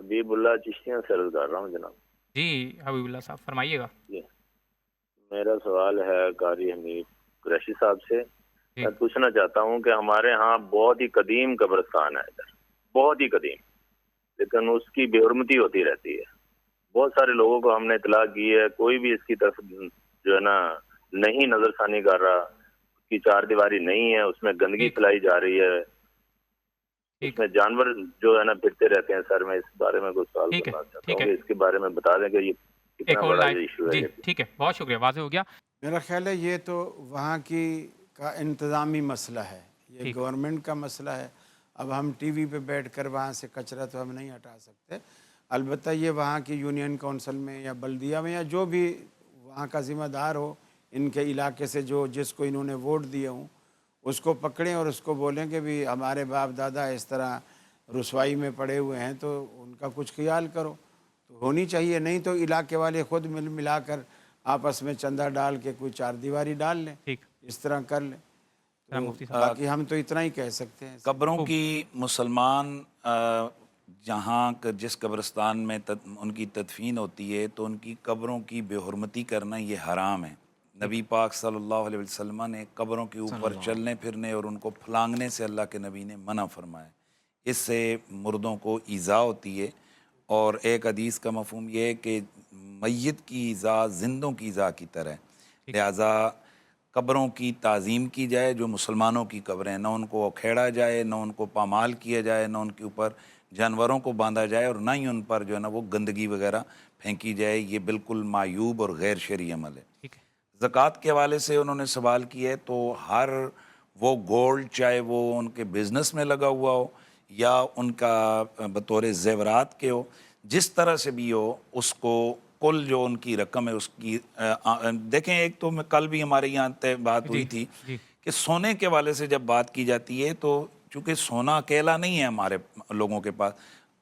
حبیب اللہ چشتیاں سے عرض کر رہا ہوں جناب۔ جی حبیب اللہ صاحب فرمائیے گا۔ جی میرا سوال ہے قاری حمید قریشی صاحب سے۔ جی میں پوچھنا چاہتا ہوں کہ ہمارے ہاں بہت ہی قدیم قبرستان ہے ادھر، بہت ہی قدیم، لیکن اس کی بے حرمتی ہوتی رہتی ہے۔ بہت سارے لوگوں کو ہم نے اطلاع کی ہے، کوئی بھی اس کی طرف جو ہے نا نہیں نظر ثانی کر رہا۔ اس کی چار دیواری نہیں ہے، اس میں گندگی ٹھیک پھیلائی جا رہی ہے، اس ٹھیک میں جانور جو ہے نا پھرتے رہتے ہیں۔ سر میں اس بارے میں کچھ سوال ٹھیک ہے کرنا چاہتا ٹھیک ہوں ہے کہ اس کے بارے میں بتا دیں کہ یہ کتنا ایک اور بڑا لائف یہ ایشو ہے جی یہ۔ ٹھیک ہے، بہت شکریہ، واضح ہو گیا۔ میرا خیال ہے یہ تو وہاں کی کا انتظامی مسئلہ ہے، یہ ٹھیک گورنمنٹ کا مسئلہ ہے۔ اب ہم ٹی وی پہ بیٹھ کر وہاں سے کچرا تو ہم نہیں ہٹا سکتے، البتہ یہ وہاں کی یونین کونسل میں یا بلدیہ میں یا جو بھی وہاں کا ذمہ دار ہو ان کے علاقے سے، جو جس کو انہوں نے ووٹ دیے ہوں، اس کو پکڑیں اور اس کو بولیں کہ بھی ہمارے باپ دادا اس طرح رسوائی میں پڑے ہوئے ہیں تو ان کا کچھ خیال کرو۔ تو ہونی چاہیے، نہیں تو علاقے والے خود ملا کر آپس میں چندہ ڈال کے کوئی چار دیواری ڈال لیں، ٹھیک اس طرح کر لیں۔ جناب تو مفتی صاحب باقی ہم تو اتنا ہی کہہ سکتے ہیں۔ قبروں خوب کی مسلمان جہاں جس قبرستان میں ان کی تدفین ہوتی ہے تو ان کی قبروں کی بے حرمتی کرنا یہ حرام ہے۔ ٹھیک نبی پاک صلی اللہ علیہ وسلم نے قبروں کے اوپر چلنے پھرنے اور ان کو پھلانگنے سے اللہ کے نبی نے منع فرمایا۔ اس سے مردوں کو ایذا ہوتی ہے، اور ایک حدیث کا مفہوم یہ ہے کہ میت کی ایذا زندوں کی ایذا کی طرح ہے، ٹھیک لہٰذا قبروں کی تعظیم کی جائے۔ جو مسلمانوں کی قبریں، نہ ان کو کھیڑا جائے، نہ ان کو پامال کیا جائے، نہ ان کے اوپر جانوروں کو باندھا جائے، اور نہ ہی ان پر جو ہے نا وہ گندگی وغیرہ پھینکی جائے۔ یہ بالکل معیوب اور غیر شرعی عمل ہے۔ ٹھیک ہے زکوٰۃ کے حوالے سے انہوں نے سوال کیا ہے، تو ہر وہ گولڈ، چاہے وہ ان کے بزنس میں لگا ہوا ہو یا ان کا بطور زیورات کے ہو، جس طرح سے بھی ہو، اس کو کل جو ان کی رقم ہے اس کی دیکھیں۔ ایک تو میں کل بھی ہمارے یہاں بات جی ہوئی تھی جی کہ سونے کے حوالے سے جب بات کی جاتی ہے تو چونکہ سونا اکیلا نہیں ہے ہمارے لوگوں کے پاس،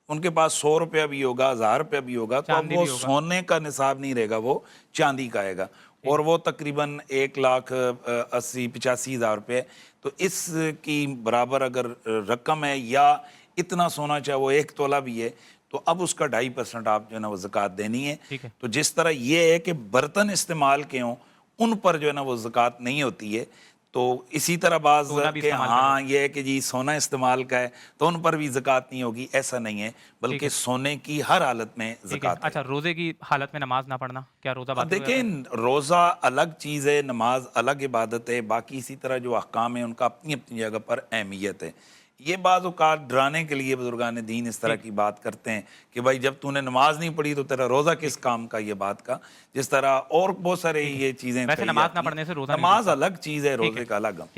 ان کے پاس 100 روپیہ بھی ہوگا، 1000 روپیہ بھی ہوگا، تو اب چاندی وہ بھی ہوگا۔ سونے کا نصاب نہیں رہے گا، وہ چاندی کا آئے گا، ٹھیک اور وہ تقریباً 1,80,85,000 روپے۔ تو اس کی برابر اگر رقم ہے یا اتنا سونا چاہے وہ 1 تولہ بھی ہے، تو اب اس کا 2.5% آپ جو ہے نا وہ زکوٰۃ دینی ہے۔ ٹھیک ہے تو جس طرح یہ ہے کہ برتن استعمال کے ہوں ان پر جو ہے نا وہ زکوٰۃ نہیں ہوتی ہے، تو اسی طرح بعض سونا بھی کہ استعمال کرنا ہاں یہ ہے کہ جی سونا استعمال کا ہے تو ان پر بھی زکوٰۃ نہیں ہوگی، ایسا نہیں ہے، ٹھیک ہے بلکہ سونے کی ہر حالت میں ٹھیک ہے۔ زکوٰۃ ہے۔ اچھا، روزے کی حالت میں نماز نہ پڑھنا، کیا روزہ باطل ہو جاتا ہے؟ دیکھیں، روزہ الگ چیز ہے، نماز الگ عبادت ہے، باقی اسی طرح جو احکام ہیں ان کا اپنی اپنی جگہ پر اہمیت ہے۔ یہ بعض اوقات ڈرانے کے لیے بزرگان دین اس طرح ٹھیک کی بات کرتے ہیں کہ بھائی جب تو نے نماز نہیں پڑھی تو تیرا روزہ کس ٹھیک کام کا، یہ بات کا، جس طرح اور بہت سارے ٹھیک ہے۔ یہ چیزیں ویسے کہی نماز نہ جاتی ہیں۔ پڑھنے سے روزہ نہیں نماز ٹوٹتا۔ الگ چیز ہے، ٹھیک ہے روزے کا الگ